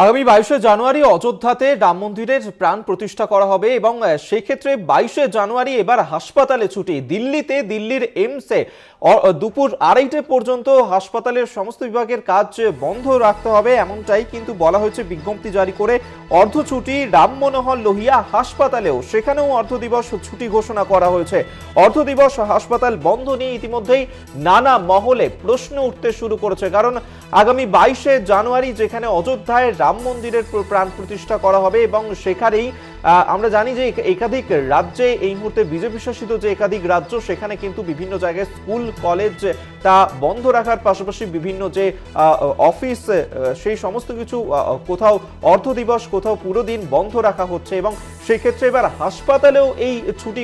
আগামী 22শে জানুয়ারি অযোধ্যাতে রাম মন্দিরের প্রাণ প্রতিষ্ঠা করা হবে এবং সেই ক্ষেত্রে 22শে জানুয়ারি এবার হাসপাতালে ছুটি। দিল্লির এইমসে দুপুর 2:30 পর্যন্ত হাসপাতালের সমস্ত বিভাগের কাজ বন্ধ রাখতে হবে, এমনটাই কিন্তু বলা হয়েছে বিজ্ঞপ্তি জারি করে। অর্ধ ছুটি রাম মনোহর লোহিয়া হাসপাতালেও, সেখানেও অর্ধ দিবস ছুটি ঘোষণা করা হয়েছে। অর্ধ দিবস হাসপাতাল বন্ধ নিয়ে ইতিমধ্যেই নানা মহলে প্রশ্ন উঠতে শুরু করেছে, কারণ আগামী 22শে জানুয়ারি যেখানে অযোধ্যায় রাম মন্দিরের প্রাণ প্রতিষ্ঠা করা হবে এবং সেখানেই আমরা জানি যে একাধিক রাজ্যে এই মুহূর্তে বিজেপি শাসিত যে একাধিক রাজ্য, সেখানে কিন্তু বিভিন্ন জায়গায় স্কুল কলেজ তা বন্ধ রাখার পাশাপাশি বিভিন্ন যে অফিস, সেই সমস্ত কিছু কোথাও অর্ধ দিবস কোথাও পুরো দিন বন্ধ রাখা হচ্ছে এবং সেই ক্ষেত্রে এবার হাসপাতালেও এই ছুটি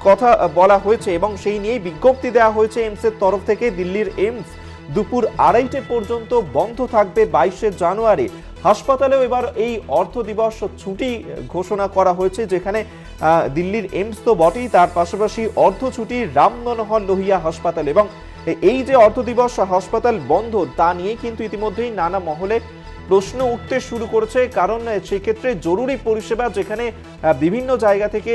কথা বলা হয়েছে এবং সেই নিয়েই বিজ্ঞপ্তি দেওয়া হয়েছে এইমসের তরফ থেকে। দিল্লির এইমস দুপুর 2:30 পর্যন্ত বন্ধ থাকবে 22শে জানুয়ারি। হাসপাতালেও এবার এই অর্ধ দিবস ছুটি ঘোষণা করা হয়েছে, যেখানে দিল্লির এইমস তো বটেই, তার পাশাপাশি অর্ধ ছুটি রাম মনোহর লোহিয়া হাসপাতাল। এবং এই যে অর্ধ দিবস হাসপাতাল বন্ধ, তা নিয়ে কিন্তু ইতিমধ্যেই নানা মহলে প্রশ্ন উঠতে শুরু করেছে, কারণ সেক্ষেত্রে জরুরি পরিষেবা যেখানে বিভিন্ন জায়গা থেকে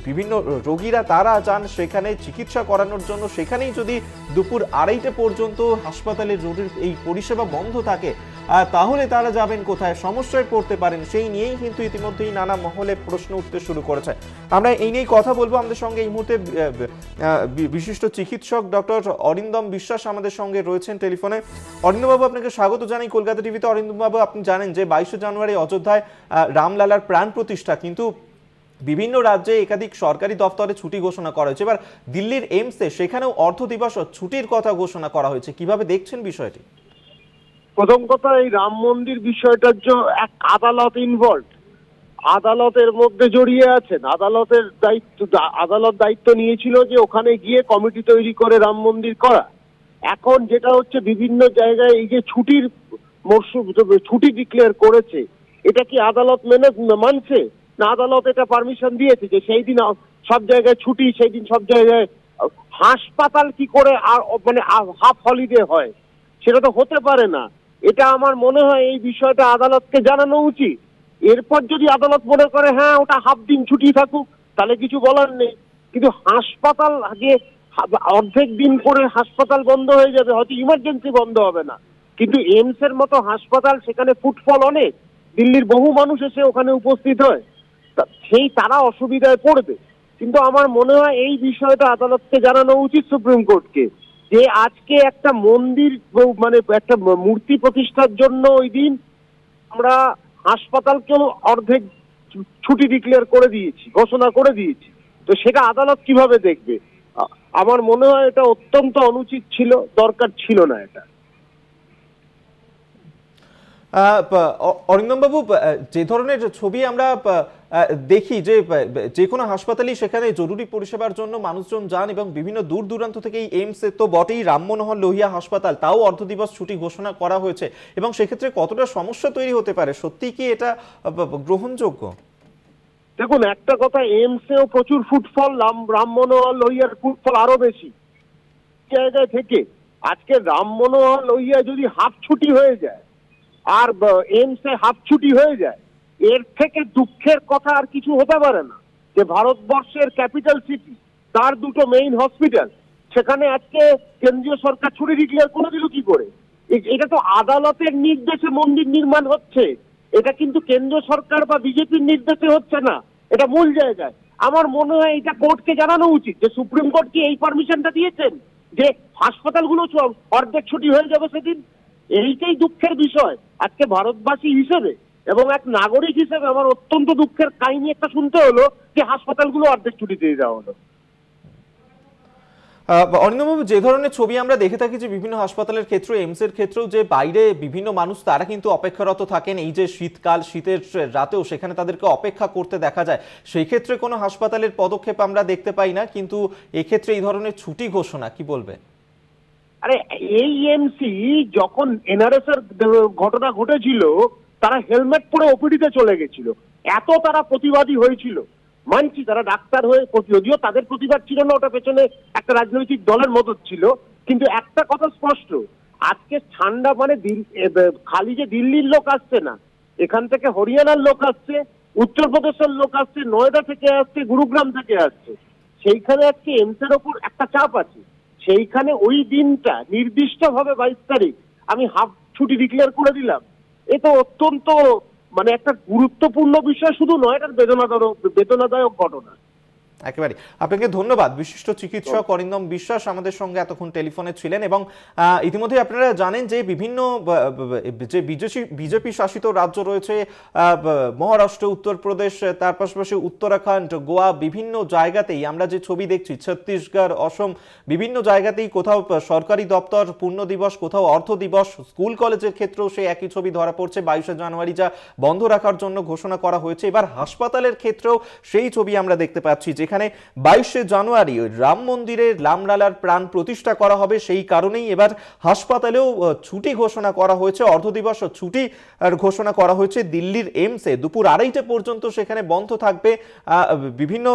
বিভিন্ন রোগীরা তারা যান সেখানে চিকিৎসা করানোর জন্য, সেখানেই যদি দুপুর 2:30 পর্যন্ত হাসপাতালে জরুরি এই পরিষেবা বন্ধ থাকে, তাহলে তারা যাবেন কোথায়, সমস্যায় পড়তে পারেন। সেই নিয়েই কিন্তু ইতিমধ্যেই নানা মহলে প্রশ্ন উঠতে শুরু করেছে। আমরা এই নিয়েই কথা বলবো। আমাদের সঙ্গে এই মুহূর্তে বিশিষ্ট চিকিৎসক ডক্টর অরিন্দম বিশ্বাস আমাদের সঙ্গে রয়েছেন টেলিফোনে। অরিন্দমবাবু, আপনাকে স্বাগত জানাই কলকাতা টিভিতে। অরিন্দমবাবু, আপনি জানেন যে 22শে জানুয়ারি অযোধ্যায় রামলালার প্রাণ প্রতিষ্ঠা, কিন্তু বিভিন্ন রাজ্যে একাধিক সরকারি দপ্তরে ছুটি ঘোষণা করা হয়েছে। এবার দিল্লির এইমসে সেখানেও অর্ধ দিবস ছুটির কথা ঘোষণা করা হয়েছে, কিভাবে দেখছেন বিষয়টি? প্রথম কথা, এই রাম মন্দির বিষয়টার জন্য এক আদালত ইনভলভ, আদালতের মধ্যে জড়িয়ে আছেন। আদালত দায়িত্ব নিয়েছিল যে ওখানে গিয়ে কমিটি তৈরি করে রাম মন্দির করা। এখন যেটা হচ্ছে, বিভিন্ন জায়গায় এই যে ছুটির মরশুম, ছুটি ডিক্লেয়ার করেছে, এটা কি আদালত মানছে না? আদালত এটা পারমিশন দিয়েছে যে সেই দিন সব জায়গায় ছুটি, সেই দিন সব জায়গায় হাসপাতাল কি করে আর মানে হাফ হলিডে হয়? সেটা তো হতে পারে না। এটা আমার মনে হয় এই বিষয়টা আদালতকে জানানো উচিত। এরপর যদি আদালত মনে করে হ্যাঁ ওটা হাফ দিন ছুটি থাকুক, তাহলে কিছু বলার নেই। কিন্তু হাসপাতাল আগে অর্ধেক দিন করে হাসপাতাল বন্ধ হয়ে যাবে, হয়তো ইমার্জেন্সি বন্ধ হবে না, কিন্তু এইমস এর মতো হাসপাতাল, সেখানে ফুটফল অনেক, দিল্লির বহু মানুষ এসে ওখানে উপস্থিত হয়, সেই তারা অসুবিধায় পড়বে। কিন্তু আমার মনে হয় এই বিষয়টা আদালতকে জানানো উচিত, সুপ্রিম কোর্টকে, যে আজকে একটা মন্দির মানে একটা মূর্তি প্রতিষ্ঠার জন্য ওই দিন আমরা হাসপাতালকেও অর্ধেক ছুটি ডিক্লেয়ার করে দিয়েছি, ঘোষণা করে দিয়েছি। তো সেটা আদালত কিভাবে দেখবে? আমার মনে হয় এটা অত্যন্ত অনুচিত ছিল, দরকার ছিল না এটা। অরিন্দমবাবু, যে ধরনের ছবি আমরা দেখি যে কোনো হাসপাতালই সেখানে জরুরি পরিষেবার জন্য মানুষজন যান এবং বিভিন্ন দূর দূরান্ত থেকে এই এইমস তো বটেই, রাম মনোহর লোহিয়া হাসপাতাল তাও অর্ধ দিবস ছুটি ঘোষণা করা হয়েছে এবং সেক্ষেত্রে কতটা সমস্যা তৈরি হতে পারে? সত্যিই কি এটা গ্রহণযোগ্য? দেখুন, একটা কথা, এইমসেও প্রচুর ফুটফল, রাম মনোহর লোহিয়ার ফুটফল আরো বেশি জায়গায় থেকে। আজকে রাম মনোহর লোহিয়া যদি হাফ ছুটি হয়ে যায় আর এইমসে হাফ ছুটি হয়ে যায়, এর থেকে দুঃখের কথা আর কিছু হতে পারে না। যে ভারতবর্ষের ক্যাপিটাল সিটি, তার দুটো মেইন হসপিটাল, সেখানে আজকে কেন্দ্রীয় সরকার ছুটি ডিক্লেয়ার করে দিল কি করে? এটা তো আদালতের নির্দেশে মন্দির নির্মাণ হচ্ছে, এটা কিন্তু কেন্দ্র সরকার বা বিজেপির নির্দেশে হচ্ছে না, এটা মূল জায়গায়। আমার মনে হয় এটা কোর্টকে জানানো উচিত যে সুপ্রিম কোর্ট কি এই পারমিশনটা দিয়েছেন যে হাসপাতালগুলো অর্ধেক ছুটি হয়ে যাবে সেদিন। এইটাই দুঃখের বিষয় আজকে ভারতবাসী হিসেবে এবং এক নাগরিক হিসেবে আমার অত্যন্ত দুঃখের কাহিনী একটা শুনতে হলো যে হাসপাতালগুলো অর্ধেক ছুটি দিয়ে দেওয়া হলো। অরিন্দমবাবু, যে ধরনের ছবি আমরা দেখে থাকি যে বিভিন্ন হাসপাতালের ক্ষেত্রে, এইমস এর ক্ষেত্রেও, যে বাইরে বিভিন্ন মানুষ তারা কিন্তু অপেক্ষারত থাকেন, এই যে শীতকাল, শীতের রাতেও সেখানে তাদেরকে অপেক্ষা করতে দেখা যায়, সেই ক্ষেত্রে কোনো হাসপাতালের পদক্ষেপ আমরা দেখতে পাই না, কিন্তু এক্ষেত্রে এই ধরনের ছুটি ঘোষণা, কি বলবে? আরে এই এমসি যখন এনআরএস এর ঘটনা ঘটেছিল, তারা হেলমেট পরে ওপিডিতে চলে গেছিল, এত তারা প্রতিবাদী হয়েছিল। মানছি তারা ডাক্তার হয়ে, যদিও তাদের প্রতিবাদ ছিল না, ওটা পেছনে একটা রাজনৈতিক দলের মদত ছিল, কিন্তু একটা কথা স্পষ্ট, আজকে ঠান্ডা মানে খালি যে দিল্লির লোক আসছে না, এখান থেকে হরিয়ানার লোক আসছে, উত্তরপ্রদেশের লোক আসছে, নয়ডা থেকে আসছে, গুরুগ্রাম থেকে আসছে। সেইখানে আজকে এমস এর ওপর একটা চাপ আছে। সেইখানে ওই দিনটা নির্দিষ্টভাবে 22 তারিখ আমি হাফ ছুটি ডিক্লেয়ার করে দিলাম। এ তো অত্যন্ত মানে একটা গুরুত্বপূর্ণ বিষয় শুধু নয়, এটা বেদনাদায়ক ঘটনা। একেবারে আপনাকে ধন্যবাদ। বিশিষ্ট চিকিৎসক অরিন্দম বিশ্বাস আমাদের সঙ্গে এতক্ষণ টেলিফোনে ছিলেন। এবং ইতিমধ্যে আপনারা জানেন যে বিভিন্ন যে বিজেপি শাসিত রাজ্য রয়েছে, মহারাষ্ট্র, উত্তরপ্রদেশ, তার পাশাপাশি উত্তরাখণ্ড, গোয়া, বিভিন্ন জায়গাতেই আমরা যে ছবি দেখছি, ছত্তিশগড়, অসম, বিভিন্ন জায়গাতেই কোথাও সরকারি দপ্তর পূর্ণ দিবস, কোথাও অর্থ দিবস, স্কুল কলেজের ক্ষেত্রেও সেই একই ছবি ধরা পড়ছে। 22শে জানুয়ারি যা বন্ধ রাখার জন্য ঘোষণা করা হয়েছে, এবার হাসপাতালের ক্ষেত্রেও সেই ছবি আমরা দেখতে পাচ্ছি, যেখানে 22শে জানুয়ারি রাম মন্দিরের রামলালার প্রাণ প্রতিষ্ঠা করা হবে। সেই কারণেই এবার হাসপাতালেও ছুটি ঘোষণা করা হয়েছে, অর্ধদিবস ছুটি ঘোষণা করা হয়েছে। দিল্লির এমসে দুপুর 2:30 পর্যন্ত সেখানে বন্ধ থাকবে বিভিন্ন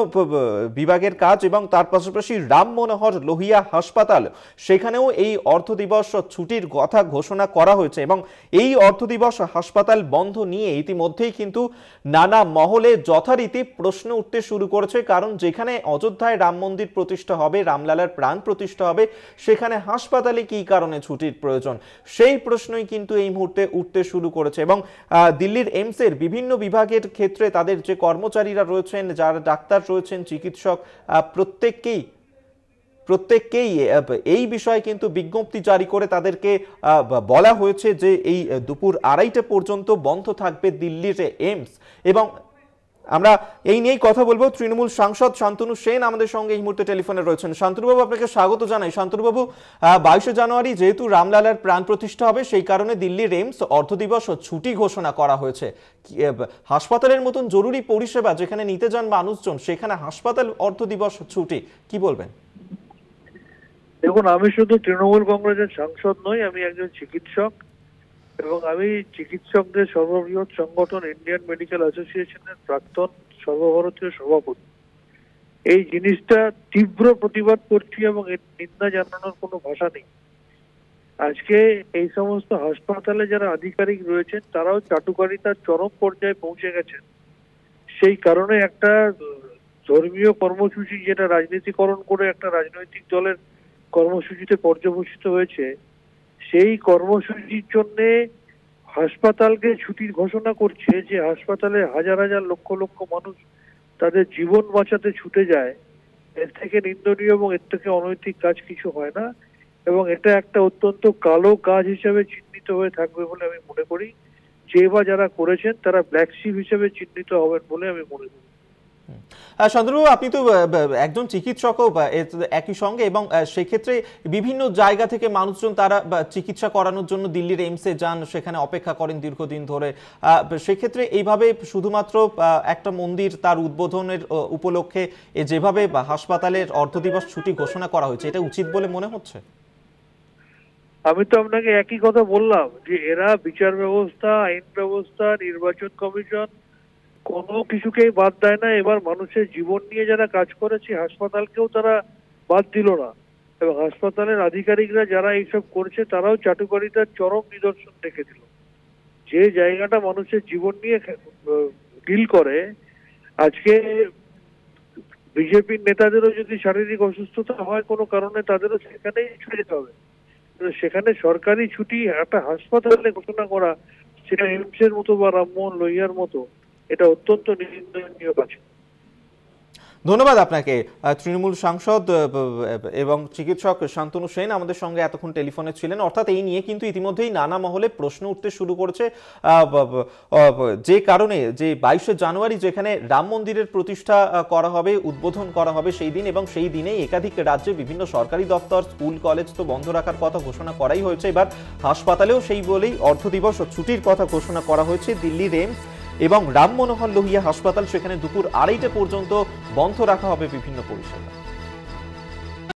বিভাগের কাজ, এবং তার পাশাপাশি রাম মনোহর লোহিয়া হাসপাতাল, সেখানেও এই অর্ধদিবস ছুটির কথা ঘোষণা করা হয়েছে। এবং এই অর্ধদিবস হাসপাতাল বন্ধ নিয়ে ইতিমধ্যেই কিন্তু নানা মহলে যথারীতি প্রশ্ন উঠতে শুরু করেছে, কারণ যেখানে অযোধ্যায় রাম মন্দির প্রতিষ্ঠা হবে, রামলালার প্রাণ প্রতিষ্ঠা হবে, সেখানে হাসপাতালে কি কারণে ছুটির প্রয়োজন, সেই প্রশ্নই কিন্তু এই মুহূর্তে উঠতে শুরু করেছে। এবং দিল্লির এমসের বিভিন্ন বিভাগের ক্ষেত্রে তাদের যে কর্মচারীরা রয়েছেন, যারা ডাক্তার রয়েছেন, চিকিৎসক, প্রত্যেককেই এই বিষয়ে কিন্তু বিজ্ঞপ্তি জারি করে তাদেরকে বলা হয়েছে যে এই দুপুর 2:30 পর্যন্ত বন্ধ থাকবে দিল্লির এমস। এবং আমরা এই নিয়েই কথা বলবো। তৃণমূল সাংসদ শান্তনু সেন আমাদের সঙ্গে এই মুহূর্তে টেলিফোনে রয়েছেন। শান্তনুবাবু, আপনাকে স্বাগত জানাই। শান্তনুবাবু, 22শে জানুয়ারি যেহেতু রামলালার প্রাণ প্রতিষ্ঠা হবে, সেই কারণে দিল্লির এমস অর্ধদিবস ছুটি ঘোষণা করা হয়েছে। হাসপাতালের মতন জরুরি পরিষেবা যেখানে নিতে যান মানুষজন, সেখানে হাসপাতাল অর্ধদিবস ছুটি, কি বলবেন? দেখুন, আমি শুধু তৃণমূল কংগ্রেসের সাংসদ নই, আমি একজন চিকিৎসক, এবং আমি চিকিৎসকদের সর্ববৃহৎ সংগঠন ইন্ডিয়ান মেডিকেল অ্যাসোসিয়েশনের প্রাক্তন সর্বভারতীয় সভাপতি। এই জিনিসটা তীব্র প্রতিবাদ করছি এবং এর নিন্দা জানানোর কোনো ভাষা নেই। আজকে এই সমস্ত হাসপাতালে যারা আধিকারিক রয়েছেন, তারাও চাটুকারিতার চরম পর্যায়ে পৌঁছে গেছেন। সেই কারণে একটা ধর্মীয় কর্মসূচি, যেটা রাজনীতিকরণ করে একটা রাজনৈতিক দলের কর্মসূচিতে পর্যবসিত হয়েছে, সেই কর্মসূচির জন্য হাসপাতালকে ছুটির ঘোষণা করছে, যে হাসপাতালে হাজার হাজার লক্ষ লক্ষ মানুষ তাদের জীবন বাঁচাতে ছুটে যায়। এর থেকে নিন্দনীয় এবং এর থেকে অনৈতিক কাজ কিছু হয় না, এবং এটা একটা অত্যন্ত কালো কাজ হিসেবে চিহ্নিত হয়ে থাকবে বলে আমি মনে করি। যে বা যারা করেছেন তারা ব্ল্যাক শিপ হিসেবে চিহ্নিত হবেন বলে আমি মনে করি। শান্তনুবাবু, আপনি তো একজন চিকিৎসকও একই সঙ্গে, এবং সেক্ষেত্রে বিভিন্ন জায়গা থেকে মানুষজন তারা চিকিৎসা করানোর জন্য দিল্লির এমসে যান, সেখানে অপেক্ষা করেন দীর্ঘদিন ধরে। সেক্ষেত্রে এইভাবে শুধুমাত্র একটা মন্দির তার উদ্বোধনের উপলক্ষে যেভাবে হাসপাতালের অর্ধদিবস ছুটি ঘোষণা করা হয়েছে, এটা উচিত বলে মনে হচ্ছে? আমি তো আপনাকে একই কথা বললাম, যে এরা বিচার ব্যবস্থা, আইন ব্যবস্থা, নির্বাচন কমিশন কোনো কিছুকেই বাদ দেয় না। এবার মানুষের জীবন নিয়ে যারা কাজ করেছে, হাসপাতালকেও তারা বাদ দিল না, এবং হাসপাতালের আধিকারিকরা যারা এইসব করছে, তারাও চাটুকারিতার চরম নিদর্শন রেখে দিল। যে জায়গাটা মানুষের জীবন নিয়ে ডিল করে, আজকে বিজেপির নেতাদেরও যদি শারীরিক অসুস্থতা হয় কোনো কারণে, তাদেরও সেখানেই ছুটে যেতে হবে। সেখানে সরকারি ছুটি একটা হাসপাতালে ঘোষণা করা, সেটা এমসের মতো বা রামমোহন লোহিয়ার মতো, এটা অত্যন্ত নিন্দনীয় কাজ। ধন্যবাদ আপনাকে। তৃণমূল সাংসদ এবং চিকিৎসক শান্তনু সেন আমাদের সঙ্গে এতক্ষণ টেলিফোনে ছিলেন। অর্থাৎ এই নিয়ে কিন্তু ইতিমধ্যেই নানা মহলে প্রশ্ন উঠতে শুরু করেছে, যে কারণে যে 22শে জানুয়ারি যেখানে রাম মন্দিরের প্রতিষ্ঠা করা হবে, উদ্বোধন করা হবে সেই দিন, এবং সেই দিনেই একাধিক রাজ্যে বিভিন্ন সরকারি দপ্তর, স্কুল কলেজ তো বন্ধ রাখার কথা ঘোষণা করাই হয়েছে। এবার হাসপাতালেও সেই বলেই অর্ধদিবস ছুটির কথা ঘোষণা করা হয়েছে। দিল্লির এমস এবং রাম মনোহর লোহিয়া হাসপাতাল, সেখানে দুপুর 2:30 পর্যন্ত বন্ধ রাখা হবে বিভিন্ন পরিষেবা।